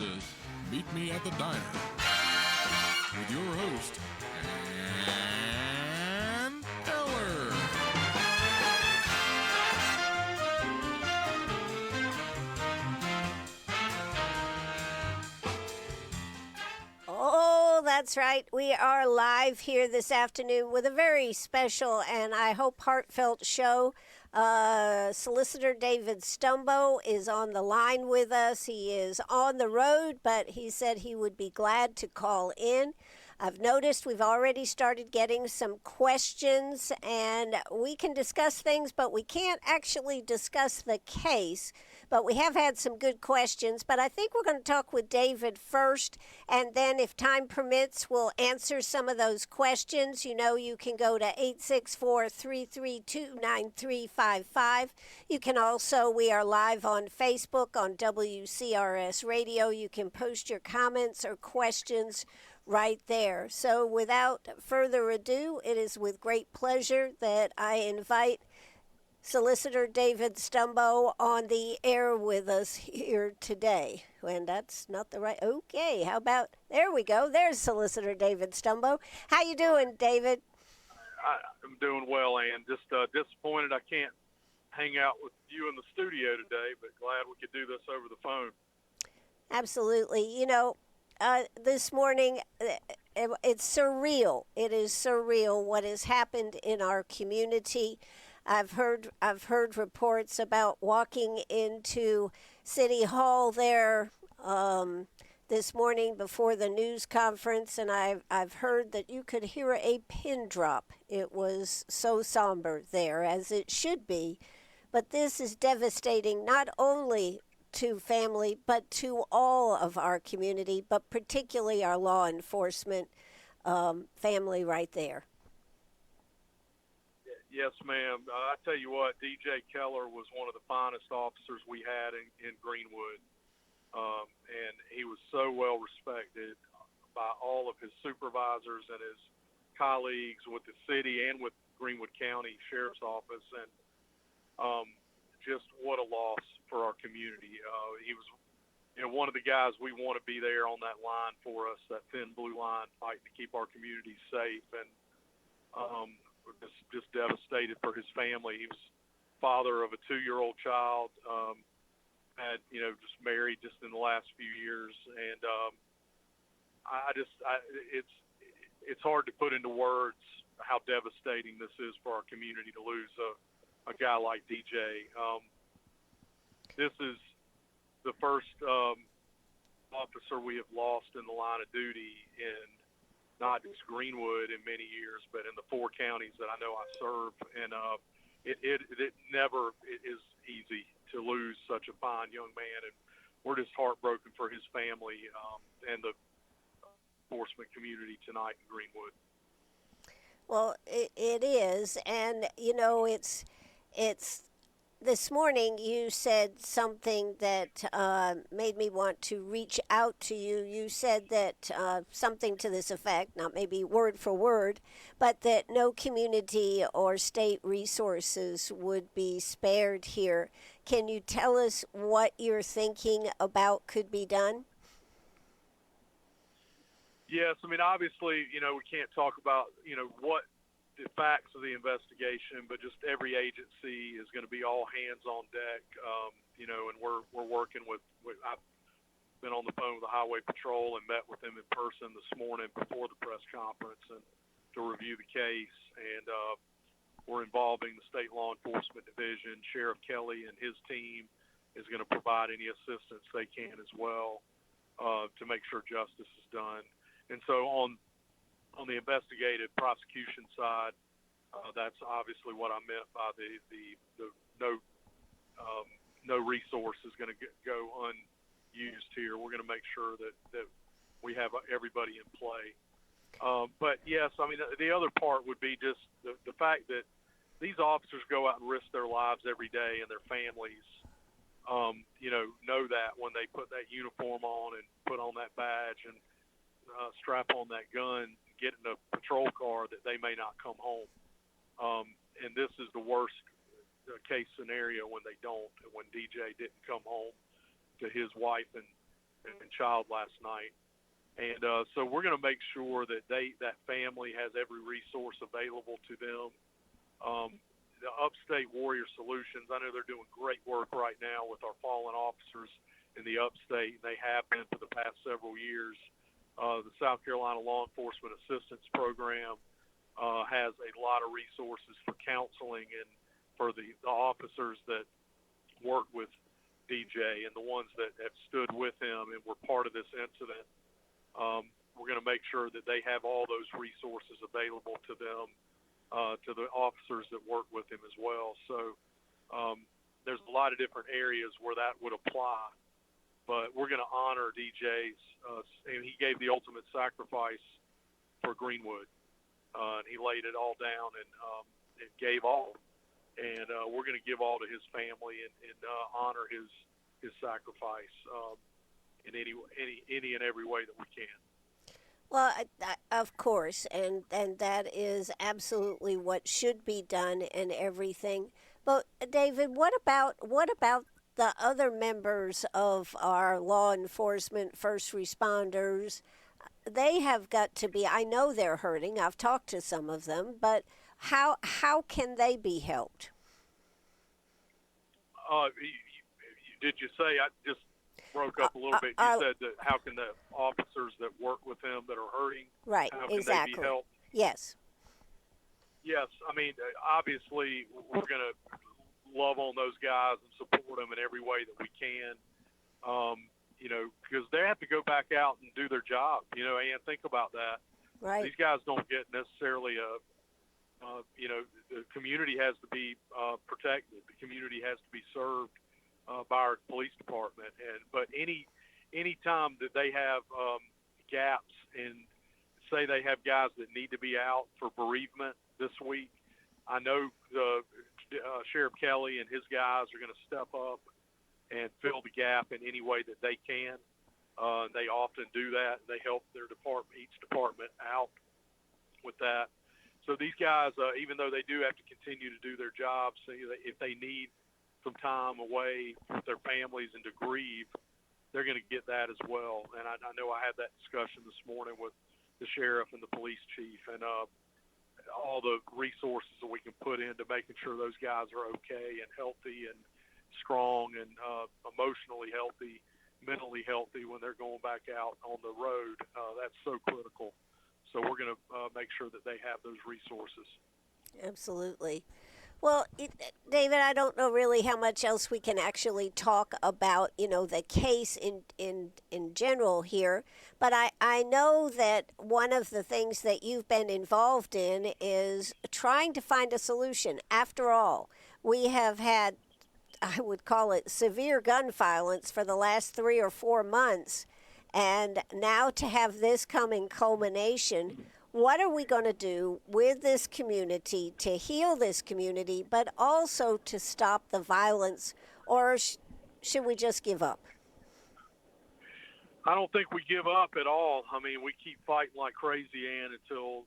is Meet Me at the Diner with your host, Ann Eller. Oh, that's right. We are live here this afternoon with a very special and I hope heartfelt show. Solicitor David Stumbo is on the line with us. He is on the road, but he said he would be glad to call in. I've noticed we've already started getting some questions, and we can discuss things, but we can't actually discuss the case. But we have had some good questions, but I think we're going to talk with David first, and then if time permits, we'll answer some of those questions. You know, you can go to 864-332-9355. You can also, we are live on Facebook on WCRS Radio. You can post your comments or questions right there. So without further ado, it is with great pleasure that I invite Solicitor David Stumbo on the air with us here today. And that's not the right, okay, how about, there we go, there's Solicitor David Stumbo. How you doing, David? I'm doing well, Ann. Just disappointed I can't hang out with you in the studio today, but glad we could do this over the phone. Absolutely. You know, this morning, it's surreal. It is surreal what has happened in our community. I've heard reports about walking into City Hall there this morning before the news conference, and I've heard that you could hear a pin drop. It was so somber there, as it should be. But this is devastating not only to family, but to all of our community, but particularly our law enforcement family right there. Yes, ma'am. I tell you what, DJ Keller was one of the finest officers we had in Greenwood, and he was so well respected by all of his supervisors and his colleagues with the city and with Greenwood County Sheriff's Office, and just what a loss for our community. He was, one of the guys we want to be there on that line for us, that thin blue line, fighting to keep our community safe, and we're just devastated for his family. He was father of a 2-year-old child, had just married just in the last few years, and it's hard to put into words how devastating this is for our community to lose a guy like DJ. This is the first officer we have lost in the line of duty in not just Greenwood in many years, but in the 4 counties that I know I serve. And it never is easy to lose such a fine young man. And we're just heartbroken for his family and the enforcement community tonight in Greenwood. Well, it is, and it's this morning you said something that made me want to reach out to you. You said that something to this effect, not maybe word for word, but that no community or state resources would be spared here. Can you tell us what you're thinking about could be done? Yes, I mean, obviously, we can't talk about, what the facts of the investigation, but just every agency is going to be all hands on deck, and we're working with I've been on the phone with the Highway Patrol and met with them in person this morning before the press conference and to review the case, and we're involving the State Law Enforcement Division. Sheriff Kelly and his team is going to provide any assistance they can as well to make sure justice is done. And so on the investigative prosecution side, that's obviously what I meant by the no resource is going to go unused here. We're going to make sure that we have everybody in play. But yes, I mean, the other part would be just the fact that these officers go out and risk their lives every day, and their families, know that when they put that uniform on and put on that badge and strap on that gun, get in a patrol car, that they may not come home. And this is the worst case scenario when they don't, when DJ didn't come home to his wife and and child last night. And so we're going to make sure that that family has every resource available to them. The Upstate Warrior Solutions, I know they're doing great work right now with our fallen officers in the Upstate, and they have been for the past several years. The South Carolina Law Enforcement Assistance Program has a lot of resources for counseling and for the officers that work with DJ and the ones that have stood with him and were part of this incident. We're going to make sure that they have all those resources available to them, to the officers that work with him as well. So there's a lot of different areas where that would apply, but we're going to honor DJ's, and he gave the ultimate sacrifice for Greenwood. And he laid it all down and gave all. And we're going to give all to his family and honor his sacrifice in any and every way that we can. Well, of course, and that is absolutely what should be done and everything. But David, what about the other members of our law enforcement, first responders? They have got to be. I know they're hurting. I've talked to some of them, but how can they be helped? Did you say I just broke up a little bit? You said that how can the officers that work with him that are hurting, right? How can exactly. they be helped? Yes. Yes. I mean, obviously, we're going to love on those guys and support them in every way that we can. Because they have to go back out and do their job. And think about that. Right. These guys don't get necessarily the community has to be protected. The community has to be served by our police department. But any time that they have gaps and say they have guys that need to be out for bereavement this week, I know the Sheriff Kelly and his guys are going to step up and fill the gap in any way that they can. They often do that. They help their department, each department out with that. So these guys, even though they do have to continue to do their jobs, if they need some time away with their families and to grieve, they're going to get that as well. And I know I had that discussion this morning with the sheriff and the police chief, and all the resources that we can put into making sure those guys are okay and healthy and strong and emotionally healthy, mentally healthy when they're going back out on the road. That's so critical. So we're going to make sure that they have those resources. Absolutely. Well, David, I don't know really how much else we can actually talk about, the case in general here. But I know that one of the things that you've been involved in is trying to find a solution. After all, we have had, I would call it, severe gun violence for the last 3 or 4 months. And now to have this come in culmination, what are we going to do with this community to heal this community, but also to stop the violence, or should we just give up? I don't think we give up at all. I mean, we keep fighting like crazy, Ann, until,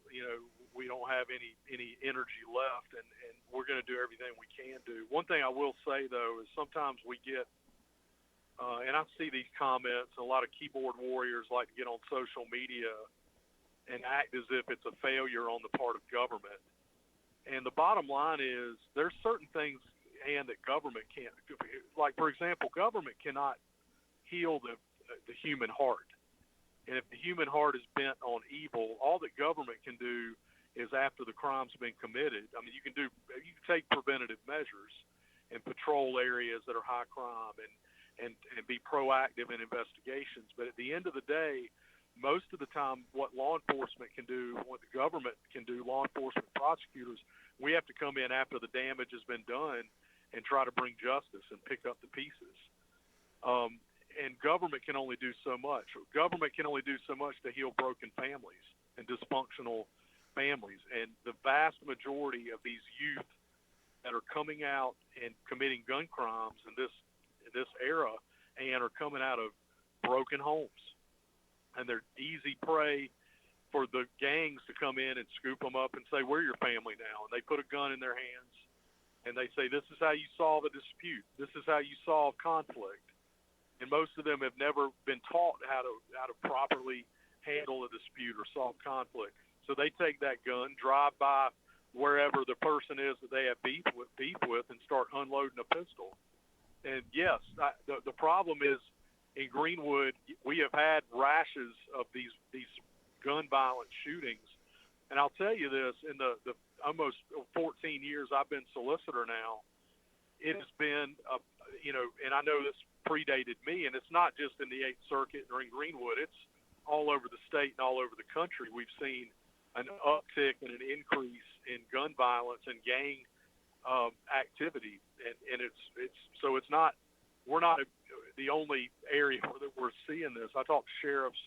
we don't have any energy left, and we're going to do everything we can do. One thing I will say, though, is sometimes we get, and I see these comments, a lot of keyboard warriors like to get on social media and act as if it's a failure on the part of government. And the bottom line is there's certain things, and that government can't. Like, for example, government cannot heal the human heart. And if the human heart is bent on evil, all that government can do is after the crime's been committed. I mean, you can take preventative measures and patrol areas that are high crime and be proactive in investigations. But at the end of the day, most of the time what law enforcement can do, what the government can do, law enforcement prosecutors, we have to come in after the damage has been done and try to bring justice and pick up the pieces. And government can only do so much. Government can only do so much to heal broken families and dysfunctional families. And the vast majority of these youth that are coming out and committing gun crimes in this era and are coming out of broken homes. And they're easy prey for the gangs to come in and scoop them up and say, we're your family now. And they put a gun in their hands and they say, this is how you solve a dispute. This is how you solve conflict. and most of them have never been taught how to properly handle a dispute or solve conflict. So they take that gun, drive by wherever the person is that they have beef with, and start unloading a pistol. And yes, the problem is in Greenwood, we have had rashes of these gun violence shootings. And I'll tell you this: in the almost 14 years I've been solicitor now, it has been, and I know this predated me, and it's not just in the 8th Circuit or in Greenwood. It's all over the state and all over the country. We've seen an uptick and an increase in gun violence and gang activity, and we're not the only area that we're seeing this. I talk to sheriffs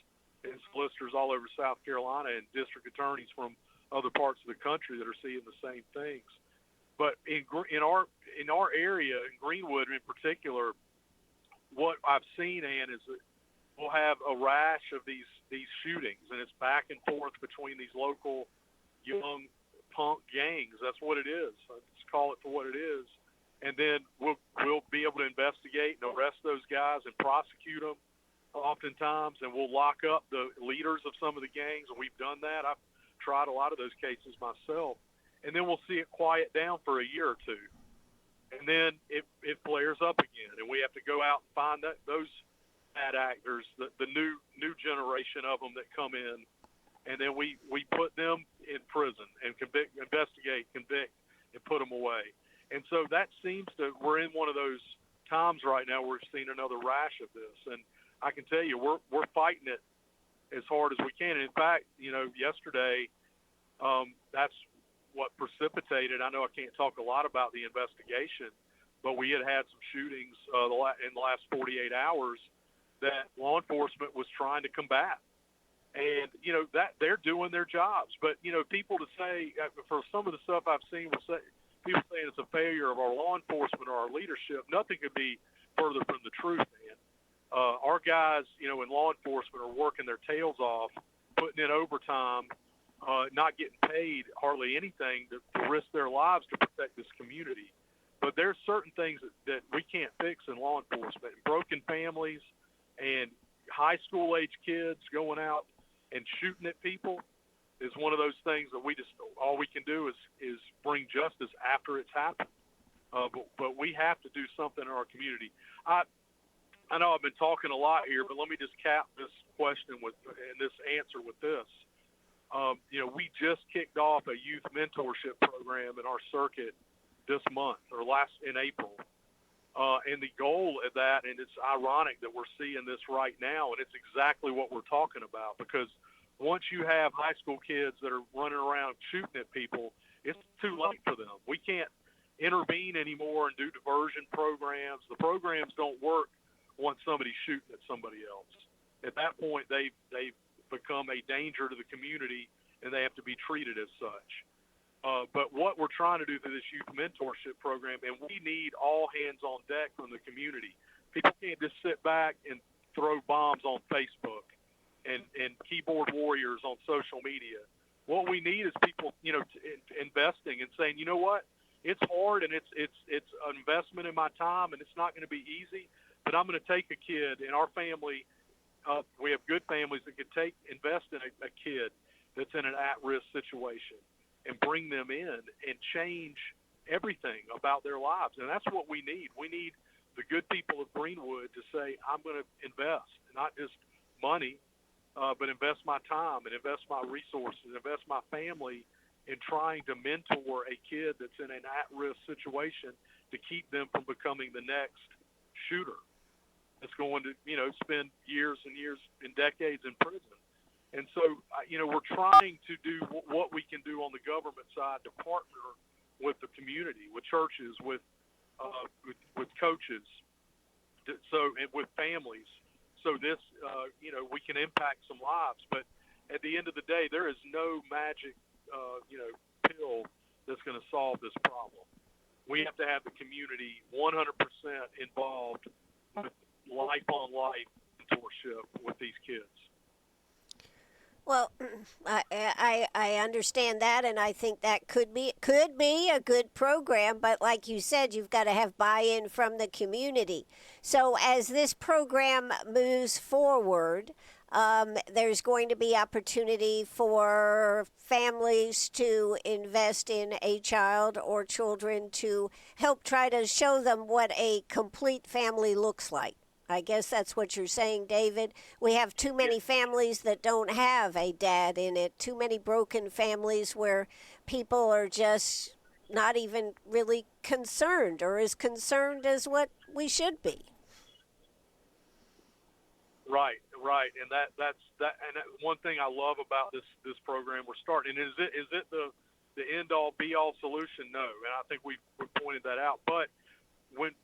and solicitors all over South Carolina and district attorneys from other parts of the country that are seeing the same things. But in our area, in Greenwood in particular, what I've seen, Ann, is that we'll have a rash of these shootings, and it's back and forth between these local young punk gangs. That's what it is. Let's call it for what it is. And then we'll be able to investigate and arrest those guys and prosecute them oftentimes, and we'll lock up the leaders of some of the gangs, and we've done that. I've tried a lot of those cases myself. And then we'll see it quiet down for a year or two. And then it flares up again, and we have to go out and find those bad actors, the new generation of them that come in, and then we put them in prison and investigate, convict, and put them away. And so that seems we're in one of those times right now where we're seeing another rash of this. And I can tell you, we're fighting it as hard as we can. And in fact, yesterday, that's what precipitated. I know I can't talk a lot about the investigation, but we had some shootings in the last 48 hours that law enforcement was trying to combat. And, that they're doing their jobs. But, people to say, for some of the stuff I've seen, people saying it's a failure of our law enforcement or our leadership, nothing could be further from the truth, man. Our guys, in law enforcement are working their tails off, putting in overtime, not getting paid hardly anything to risk their lives to protect this community. But there's certain things that we can't fix in law enforcement. Broken families and high school age kids going out and shooting at people is one of those things that all we can do is bring justice after it's happened. But we have to do something in our community. I know I've been talking a lot here, but let me just cap this question and this answer with this. We just kicked off a youth mentorship program in our circuit this month or in April. And the goal of that, and it's ironic that we're seeing this right now, and it's exactly what we're talking about, because once you have high school kids that are running around shooting at people, it's too late for them. We can't intervene anymore and do diversion programs. The programs don't work once somebody's shooting at somebody else. At that point, they've become a danger to the community, and they have to be treated as such. But what we're trying to do through this youth mentorship program, and we need all hands on deck from the community. People can't just sit back and throw bombs on Facebook and keyboard warriors on social media. What we need is people, investing and saying, you know what, it's hard and it's an investment in my time, and it's not going to be easy, but I'm going to take a kid in our family. We have good families that could invest in a kid that's in an at-risk situation and bring them in and change everything about their lives. And that's what we need. We need the good people of Greenwood to say, I'm going to invest, not just money, but invest my time and invest my resources, invest my family in trying to mentor a kid that's in an at-risk situation to keep them from becoming the next shooter that's going to, spend years and years and decades in prison. And so, we're trying to do what we can do on the government side to partner with the community, with churches, with coaches, and with families. So this, we can impact some lives. But at the end of the day, there is no magic, pill that's going to solve this problem. We have to have the community 100% involved with life-on-life mentorship with these kids. Well, I understand that, and I think that could be a good program. But like you said, you've got to have buy-in from the community. So as this program moves forward, there's going to be opportunity for families to invest in a child or children to help try to show them what a complete family looks like. I guess that's what you're saying, David. We have too many families that don't have a dad in it, too many broken families where people are just not even really concerned or as concerned as what we should be. Right, right, and that's that. And that, one thing I love about this program we're starting is it the end all be all solution? No, and I think we pointed that out. But when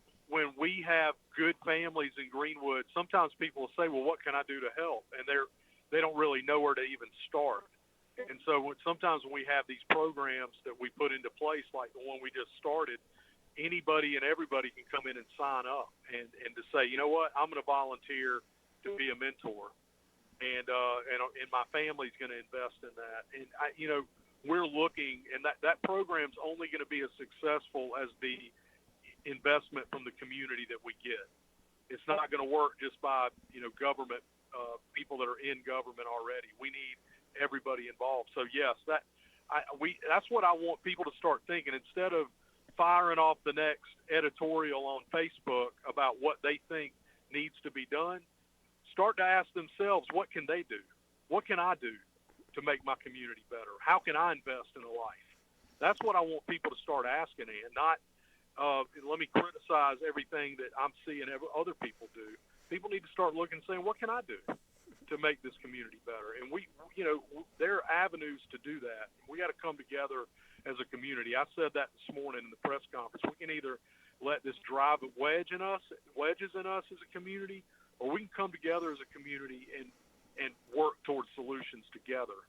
we have good families in Greenwood, sometimes people will say, "Well, what can I do to help?" And they don't really know where to even start. And so sometimes when we have these programs that we put into place, like the one we just started, anybody and everybody can come in and sign up and to say, you know what, I'm going to volunteer to be a mentor, and my family's going to invest in that. And we're looking, and that program's only going to be as successful as the investment from the community that we get. It's not going to work just by government people that are in government already. We need everybody involved. So yes, that's what I want people to start thinking. Instead of firing off the next editorial on Facebook about what they think needs to be done, start to ask themselves, what can they do? What can I do to make my community better? How can I invest in a life? That's what I want people to start asking, and not let me criticize everything that I'm seeing other people do. People need to start looking and saying, what can I do to make this community better? And there are avenues to do that. We got to come together as a community. I said that this morning in the press conference. We can either let this drive wedges in us as a community, or we can come together as a community and work towards solutions together.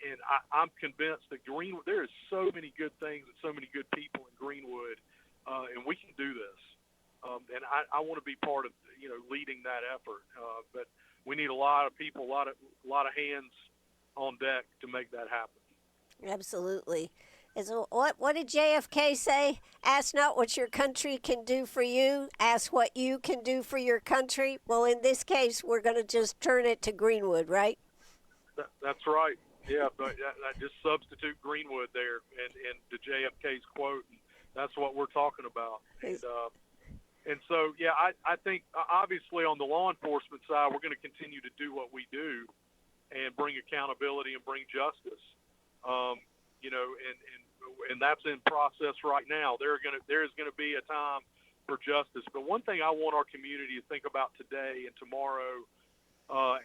And I'm convinced that Greenwood, there is so many good things and so many good people in Greenwood, and we can do this. And I want to be part of leading that effort. But we need a lot of people, a lot of hands on deck to make that happen. Absolutely. What did JFK say? Ask not what your country can do for you. Ask what you can do for your country. Well, in this case, we're going to just turn it to Greenwood, right? That's right. Yeah, but I just substitute Greenwood there and to JFK's quote, and that's what we're talking about. And so, yeah, I think obviously on the law enforcement side, we're going to continue to do what we do and bring accountability and bring justice. And that's in process right now. There is going to be a time for justice. But one thing I want our community to think about today and tomorrow,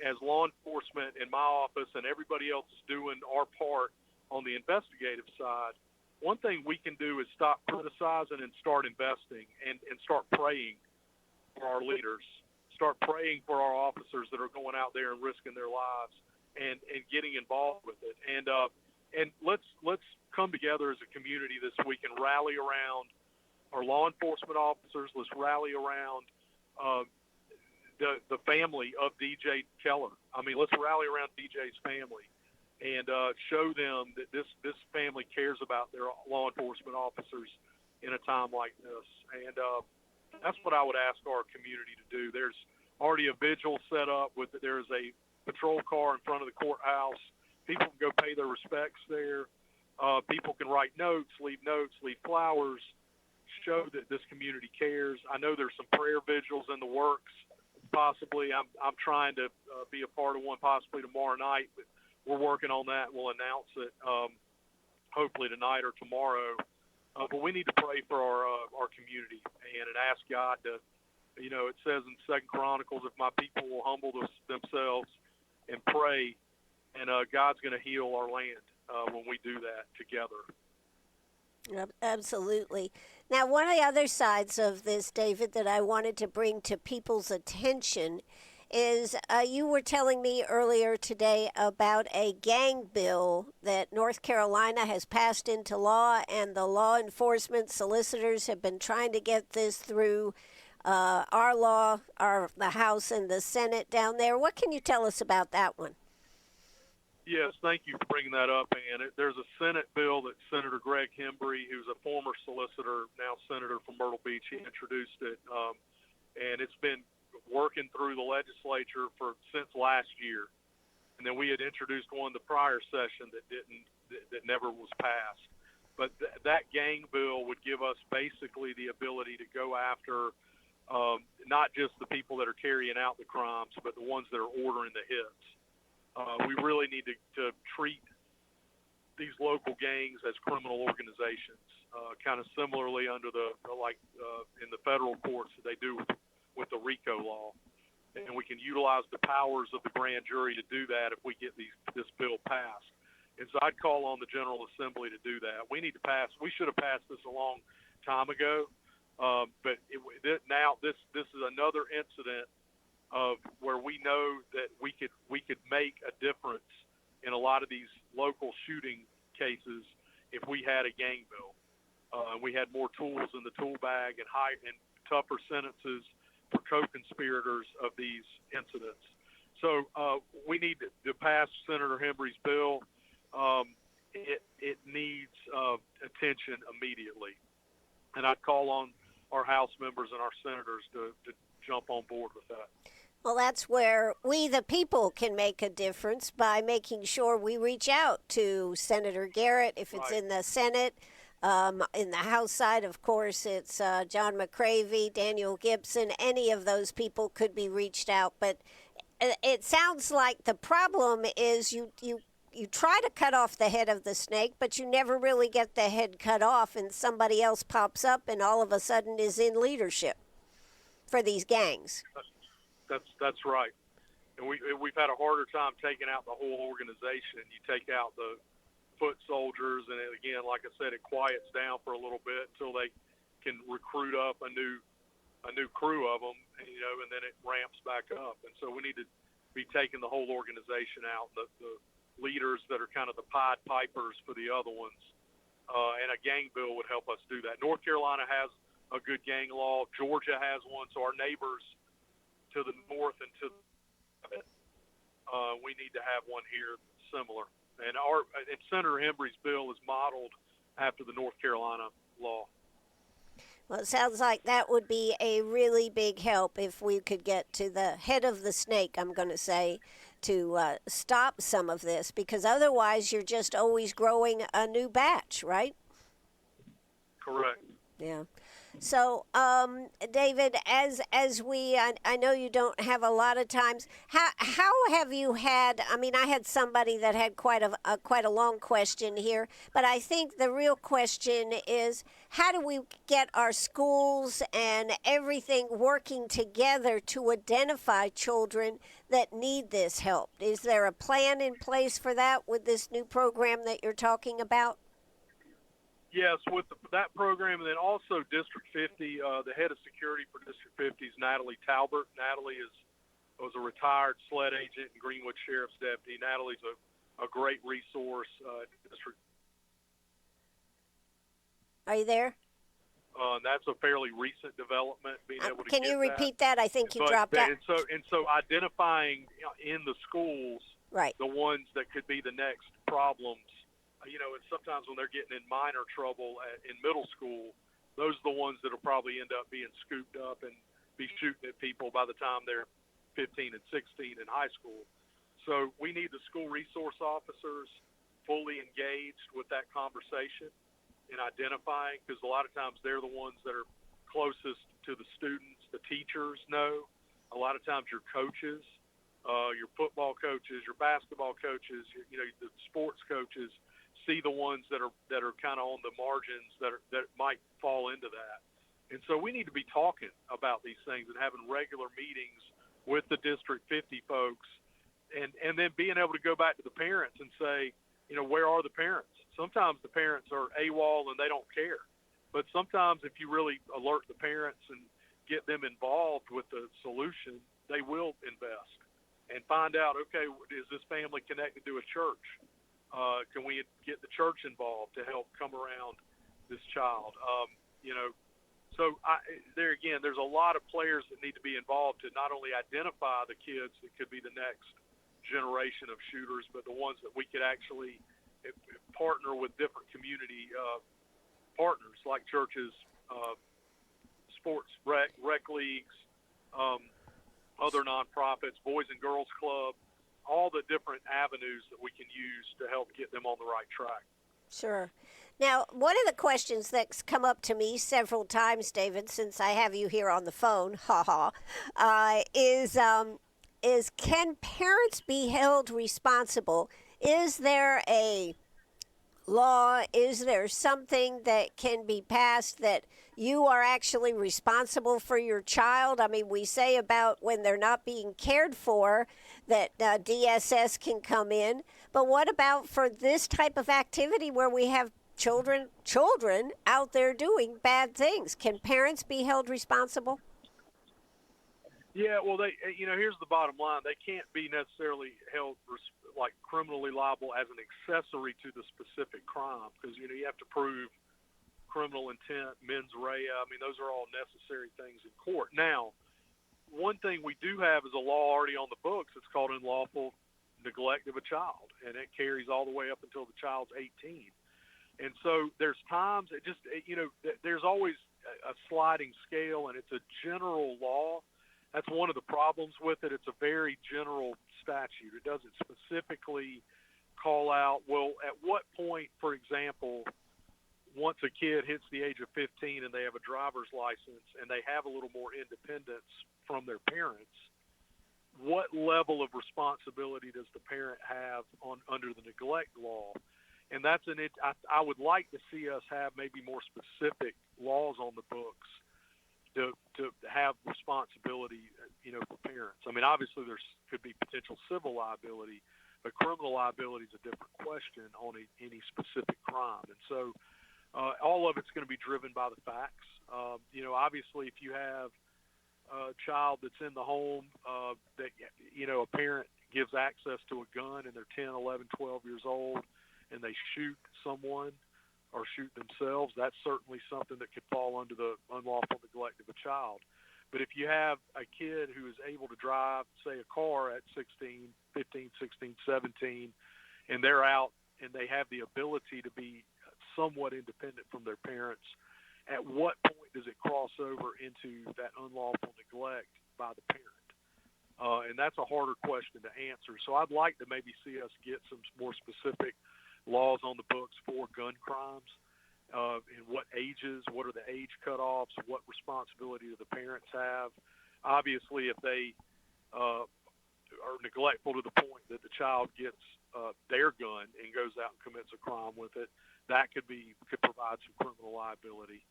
as law enforcement in my office and everybody else is doing our part on the investigative side, one thing we can do is stop criticizing and start investing and start praying for our leaders, start praying for our officers that are going out there and risking their lives and getting involved with it. And let's come together as a community this week and rally around our law enforcement officers. Let's rally around the family of DJ Keller. I mean, let's rally around DJ's family and show them that this family cares about their law enforcement officers in a time like this. And that's what I would ask our community to do. There's already a vigil set up there's a patrol car in front of the courthouse. People can go pay their respects there. People can write notes, leave flowers, show that this community cares. I know there's some prayer vigils in the works. Possibly, I'm trying to be a part of one possibly tomorrow night, but we're working on that. We'll announce it hopefully tonight or tomorrow. But we need to pray for our community and ask God to, it says in 2 Chronicles, if my people will humble themselves and pray, and God's going to heal our land when we do that together. Absolutely. Now, one of the other sides of this, David, that I wanted to bring to people's attention is you were telling me earlier today about a gang bill that North Carolina has passed into law, and the law enforcement solicitors have been trying to get this through the House and the Senate down there. What can you tell us about that one? Yes, thank you for bringing that up. And there's a Senate bill that Senator Greg Hembry, who's a former solicitor, now senator from Myrtle Beach, he introduced it, and it's been working through the legislature since last year. And then we had introduced one the prior session that never was passed. But that gang bill would give us basically the ability to go after not just the people that are carrying out the crimes, but the ones that are ordering the hits. We really need to treat these local gangs as criminal organizations, kind of similarly under in the federal courts that they do with the RICO law. And we can utilize the powers of the grand jury to do that if we get this bill passed. And so I'd call on the General Assembly to do that. We should have passed this a long time ago, but now this is another incident of where we know that we could make a difference in a lot of these local shooting cases if we had a gang bill. We had more tools in the tool bag and tougher sentences for co-conspirators of these incidents. So we need to pass Senator Hembry's bill. It needs attention immediately, and I'd call on our House members and our senators to jump on board with that. Well, that's where we, the people, can make a difference by making sure we reach out to Senator Garrett if it's in the Senate. In the House side, of course, it's John McCravey, Daniel Gibson. Any of those people could be reached out. But it sounds like the problem is you try to cut off the head of the snake, but you never really get the head cut off, and somebody else pops up and all of a sudden is in leadership for these gangs. That's right. And we've had a harder time taking out the whole organization. You take out the foot soldiers, and again, like I said, it quiets down for a little bit until they can recruit up a new crew of them, and then it ramps back up. And so we need to be taking the whole organization out, the leaders that are kind of the Pied Pipers for the other ones. And a gang bill would help us do that. North Carolina has a good gang law. Georgia has one. So our neighbors to the north and to we need to have one here similar. And Senator Hembry's bill is modeled after the North Carolina law. Well, it sounds like that would be a really big help if we could get to the head of the snake, I'm going to say, to stop some of this, because otherwise you're just always growing a new batch, right? Correct. Yeah. So, David, as I know you don't have a lot of times. How have you had? I mean, I had somebody that had quite a long question here, but I think the real question is, how do we get our schools and everything working together to identify children that need this help? Is there a plan in place for that with this new program that you're talking about? Yes, with that program, and then also District 50, the head of security for District 50 is Natalie Talbert. Natalie was a retired SLED agent and Greenwood Sheriff's deputy. Natalie's a great resource. District. Are you there? That's a fairly recent development. Being able to can you repeat that? I think you dropped out. And so identifying in the schools, right, the ones that could be the next problems. And sometimes when they're getting in minor trouble in middle school, those are the ones that will probably end up being scooped up and be shooting at people by the time they're 15 and 16 in high school. So we need the school resource officers fully engaged with that conversation and identifying, because a lot of times they're the ones that are closest to the students. The teachers know. A lot of times your coaches, your football coaches, your basketball coaches, the sports coaches, see the ones that are kind of on the margins that might fall into that. And so we need to be talking about these things and having regular meetings with the District 50 folks, and then being able to go back to the parents and say, where are the parents? Sometimes the parents are AWOL and they don't care. But sometimes if you really alert the parents and get them involved with the solution, they will invest and find out, okay, is this family connected to a church? Can we get the church involved to help come around this child? So there again, there's a lot of players that need to be involved to not only identify the kids that could be the next generation of shooters, but the ones that we could actually partner with different community partners like churches, sports rec leagues, other nonprofits, Boys and Girls Club, all the different avenues that we can use to help get them on the right track. Sure. Now, one of the questions that's come up to me several times, David, since I have you here on the phone, is can parents be held responsible? Is there a law? Is there something that can be passed that you are actually responsible for your child? I mean, we say about when they're not being cared for that DSS can come in, but what about for this type of activity where we have children out there doing bad things? Can parents be held responsible? Yeah, well, here's the bottom line. They can't be necessarily held like criminally liable as an accessory to the specific crime because, you have to prove criminal intent, mens rea. I mean, those are all necessary things in court. Now, one thing we do have is a law already on the books. It's called unlawful neglect of a child, and it carries all the way up until the child's 18. And so there's times there's always a sliding scale, and it's a general law. That's one of the problems with it. It's a very general statute. It doesn't specifically call out, well, at what point, for example, once a kid hits the age of 15 and they have a driver's license and they have a little more independence from their parents, what level of responsibility does the parent have under the neglect law? And I would like to see us have maybe more specific laws on the books to have responsibility, for parents. I mean, obviously there could be potential civil liability, but criminal liability is a different question on any specific crime. And so all of it's going to be driven by the facts. Obviously if you have a child that's in the home that, a parent gives access to a gun and they're 10, 11, 12 years old and they shoot someone or shoot themselves, that's certainly something that could fall under the unlawful neglect of a child. But if you have a kid who is able to drive, say, a car at 16, 15, 16, 17, and they're out and they have the ability to be somewhat independent from their parents, at what point does it cross over into that unlawful neglect by the parent? And that's a harder question to answer. So I'd like to maybe see us get some more specific laws on the books for gun crimes, and what ages, what are the age cutoffs, what responsibility do the parents have. Obviously, if they are neglectful to the point that the child gets their gun and goes out and commits a crime with it, that could provide some criminal liability.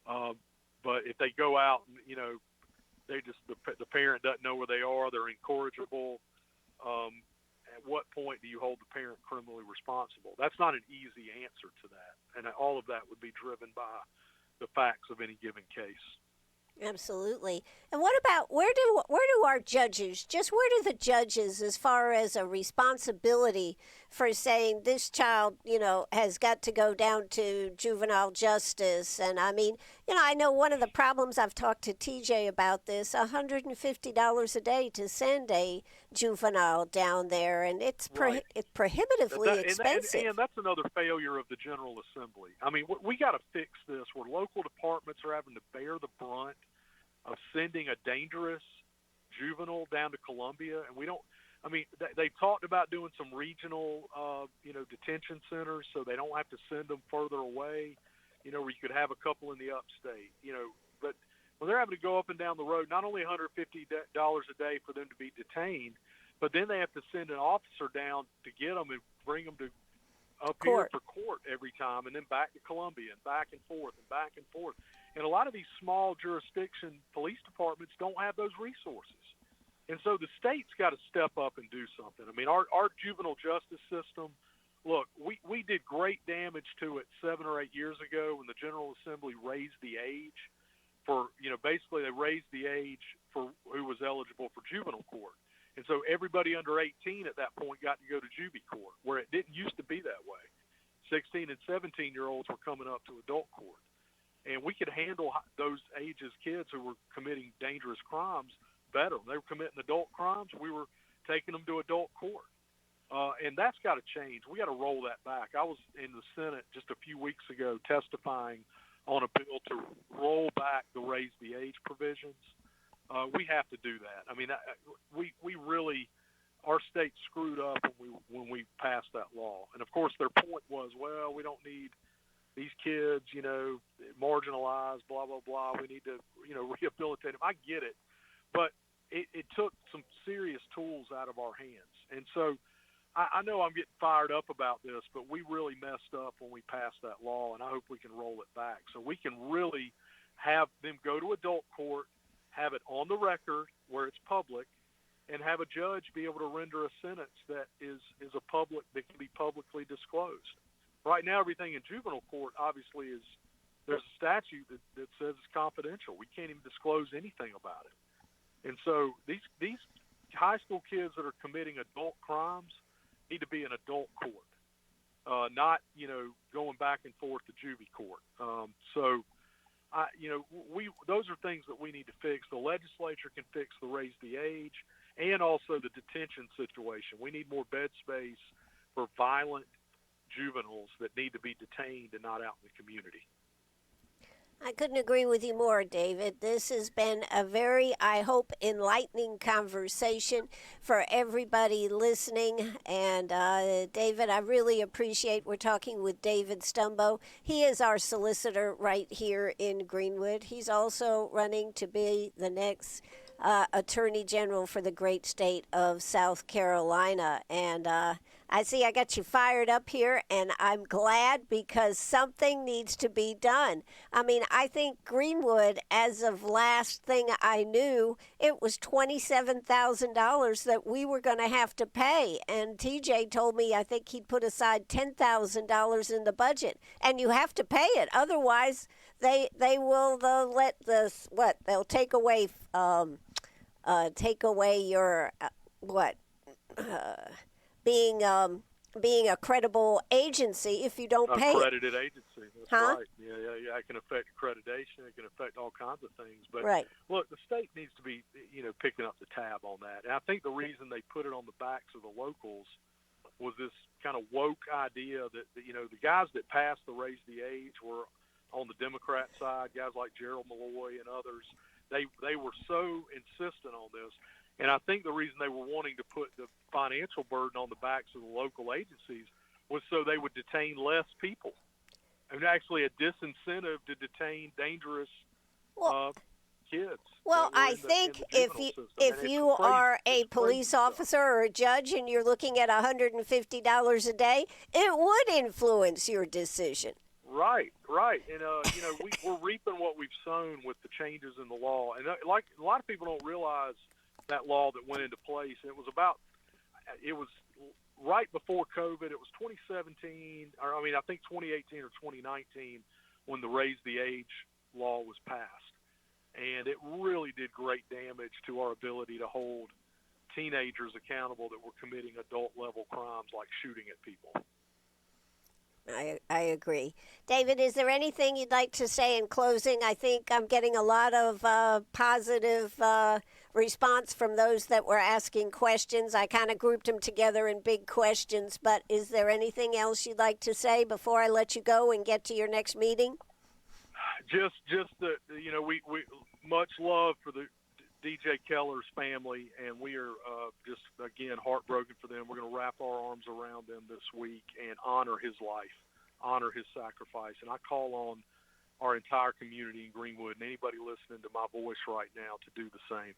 But if they go out and, the parent doesn't know where they are, they're incorrigible, at what point do you hold the parent criminally responsible? That's not an easy answer to that, and all of that would be driven by the facts of any given case. Absolutely. And what about where do our judges, where do the judges, as far as a responsibility for saying this child, has got to go down to juvenile justice? And I mean, I know one of the problems, I've talked to TJ about this, $150 a day to send a juvenile down there, and it's it's prohibitively expensive. And that's another failure of the General Assembly. I mean, we got to fix this where local departments are having to bear the brunt of sending a dangerous juvenile down to Columbia, and we don't. I mean, they talked about doing some regional, detention centers, so they don't have to send them further away. Where you could have a couple in the upstate. But when they're having to go up and down the road, not only $150 a day for them to be detained, but then they have to send an officer down to get them and bring them to up here for court every time, and then back to Columbia and back and forth and back and forth. And a lot of these small jurisdiction police departments don't have those resources. And so the state's got to step up and do something. I mean, our juvenile justice system, look, we did great damage to it 7 or 8 years ago when the General Assembly raised the age for, basically they raised the age for who was eligible for juvenile court. And so everybody under 18 at that point got to go to juvie court, where it didn't used to be that way. 16 and 17-year-olds were coming up to adult court. And we could handle those ages kids who were committing dangerous crimes better. When they were committing adult crimes, we were taking them to adult court. And that's got to change. We got to roll that back. I was in the Senate just a few weeks ago testifying on a bill to roll back the raise the age provisions. We have to do that. I mean, we really, our state screwed up when we passed that law. And of course, their point was, well, we don't need these kids, marginalized, blah, blah, blah. We need to, rehabilitate them. I get it. But it took some serious tools out of our hands. And so I know I'm getting fired up about this, but we really messed up when we passed that law, and I hope we can roll it back so we can really have them go to adult court, have it on the record where it's public, and have a judge be able to render a sentence that is a public, that can be publicly disclosed. Right now, everything in juvenile court obviously there's a statute that says it's confidential. We can't even disclose anything about it. And so these high school kids that are committing adult crimes need to be in adult court, not going back and forth to juvie court. Those are things that we need to fix. The legislature can fix the raise the age and also the detention situation. We need more bed space for violent juveniles that need to be detained and not out in the community. I couldn't agree with you more, David. This has been a very, I hope, enlightening conversation for everybody listening. And David, I really appreciate we're talking with David Stumbo. He is our solicitor right here in Greenwood. He's also running to be the next Attorney General for the great state of South Carolina. And I see I got you fired up here, and I'm glad because something needs to be done. I mean, I think Greenwood, as of last thing I knew, it was $27,000 that we were going to have to pay. And TJ told me I think he'd put aside $10,000 in the budget, and you have to pay it. Otherwise, they'll take away your being a credible agency if you don't pay it. Accredited agency. That's right. Yeah. It can affect accreditation. It can affect all kinds of things. But right. Look, the state needs to be, picking up the tab on that. And I think the reason they put it on the backs of the locals was this kind of woke idea that the guys that passed the raise the age were on the Democrat side, guys like Gerald Malloy and others. They were so insistent on this. And I think the reason they were wanting to put the financial burden on the backs of the local agencies was so they would detain less people. And actually a disincentive to detain dangerous kids. Well, I think if you are a police officer or a judge and you're looking at $150 a day, it would influence your decision. Right. And, we're reaping what we've sown with the changes in the law. And like a lot of people don't realize that law that went into place. It was right before COVID. It was 2017, I think 2018 or 2019 when the raise the age law was passed. And it really did great damage to our ability to hold teenagers accountable that were committing adult-level crimes like shooting at people. I agree. David, is there anything you'd like to say in closing? I think I'm getting a lot of positive response from those that were asking questions. I kind of grouped them together in big questions, but is there anything else you'd like to say before I let you go and get to your next meeting? Just that, we much love for the DJ Keller's family, and we are just, again, heartbroken for them. We're going to wrap our arms around them this week and honor his life, honor his sacrifice. And I call on our entire community in Greenwood and anybody listening to my voice right now to do the same.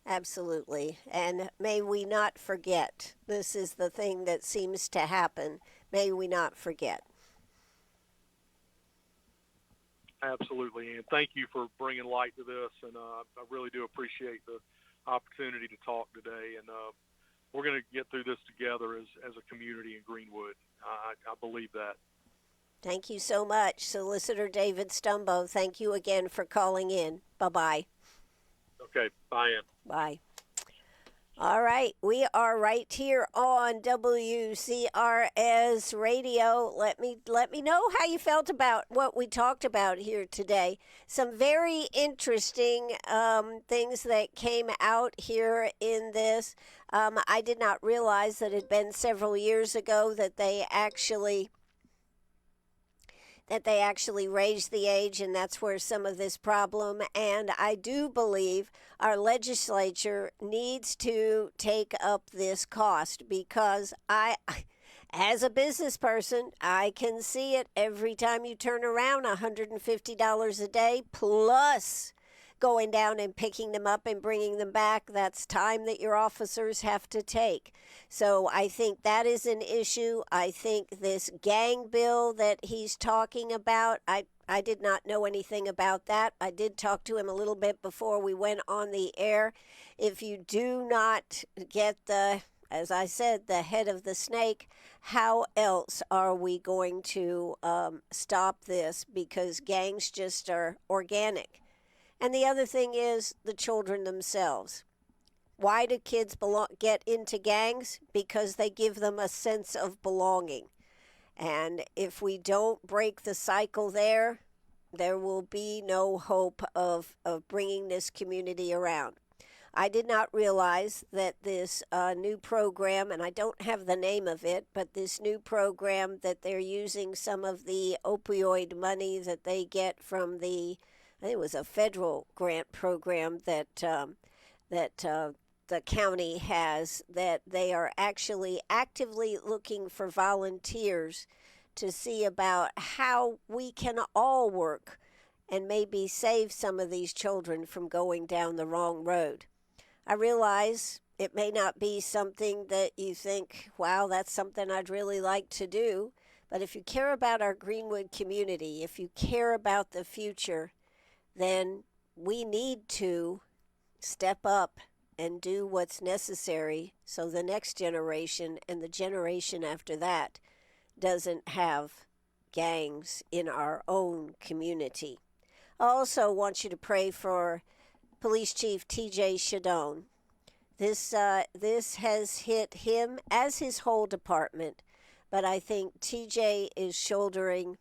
Absolutely. And may we not forget. This is the thing that seems to happen. May we not forget. Absolutely, and thank you for bringing light to this, and I really do appreciate the opportunity to talk today, and we're going to get through this together as a community in Greenwood. I believe that. Thank you so much, Solicitor David Stumbo. Thank you again for calling in. Bye-bye. Okay, bye, Ann. Bye. All right, we are right here on WCRS radio. Let me know how you felt about what we talked about here today. Some very interesting things that came out here in this. I did not realize that it had been several years ago that they actually raised the age, and that's where some of this problem. And I do believe our legislature needs to take up this cost because as a business person, I can see it every time you turn around. $150 a day plus going down and picking them up and bringing them back. That's time that your officers have to take. So I think that is an issue. I think this gang bill that he's talking about, I did not know anything about that. I did talk to him a little bit before we went on the air. If you do not get as I said, the head of the snake, how else are we going to stop this? Because gangs just are organic. And the other thing is the children themselves. Why do kids get into gangs? Because they give them a sense of belonging. And if we don't break the cycle there will be no hope of bringing this community around. I did not realize that this new program, and I don't have the name of it, but this new program that they're using some of the opioid money that they get from I think it was a federal grant program that the county has, that they are actually actively looking for volunteers to see about how we can all work and maybe save some of these children from going down the wrong road. I realize it may not be something that you think, wow, that's something I'd really like to do. But if you care about our Greenwood community, if you care about the future, then we need to step up and do what's necessary so the next generation and the generation after that doesn't have gangs in our own community. I also want you to pray for Police Chief T.J. Shadone. This has hit him as his whole department, but I think TJ is shouldering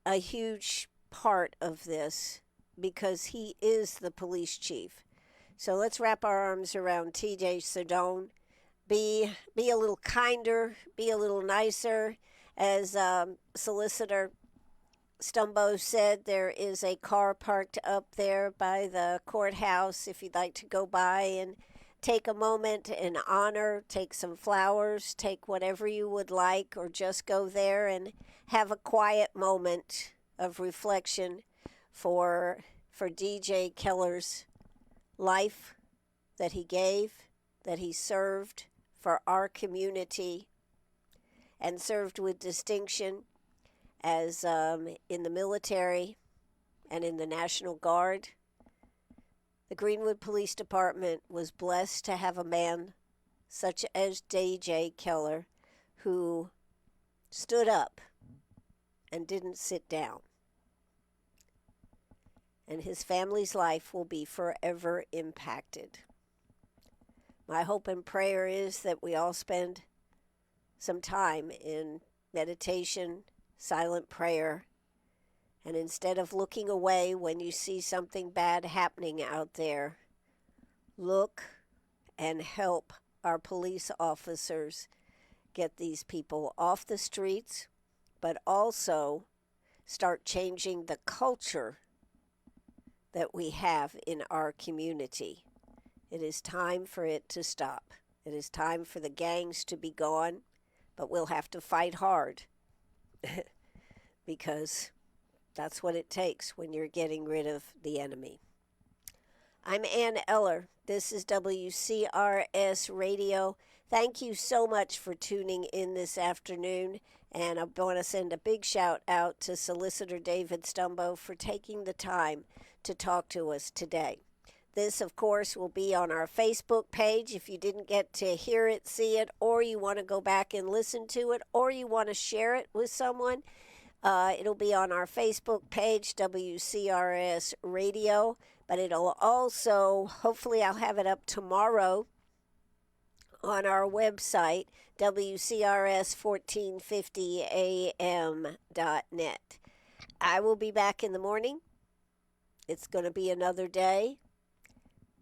a huge part of this because he is the police chief. So let's wrap our arms around TJ Shadone. Be a little kinder, be a little nicer. As Solicitor Stumbo said, there is a car parked up there by the courthouse if you'd like to go by and take a moment and honor, take some flowers, take whatever you would like, or just go there and have a quiet moment of reflection for DJ Keller's life that he gave, that he served for our community and served with distinction as in the military and in the National Guard. The Greenwood Police Department was blessed to have a man such as DJ Keller who stood up and didn't sit down. And his family's life will be forever impacted. My hope and prayer is that we all spend some time in meditation, silent prayer, and instead of looking away when you see something bad happening out there, look and help our police officers get these people off the streets, but also start changing the culture that we have in our community. It is time for it to stop. It is time for the gangs to be gone, but we'll have to fight hard because that's what it takes when you're getting rid of the enemy. I'm Ann Eller. This is WCRS Radio. Thank you so much for tuning in this afternoon. And I want to send a big shout out to Solicitor David Stumbo for taking the time to talk to us today. This, of course, will be on our Facebook page. If you didn't get to hear it, see it, or you want to go back and listen to it, or you want to share it with someone, it'll be on our Facebook page, WCRS Radio. but it'll also, hopefully, I'll have it up tomorrow on our website, WCRS1450am.net. I will be back in the morning. It's going to be another day.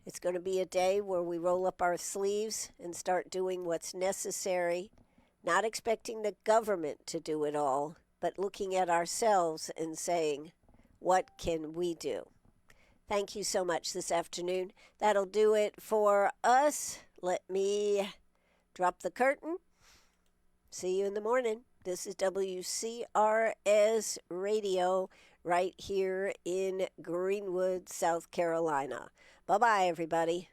It's going to be a day where we roll up our sleeves and start doing what's necessary, not expecting the government to do it all, but looking at ourselves and saying, what can we do? Thank you so much this afternoon. That'll do it for us. Let me drop the curtain. See you in the morning. This is WCRS Radio right here in Greenwood, South Carolina. Bye-bye, everybody.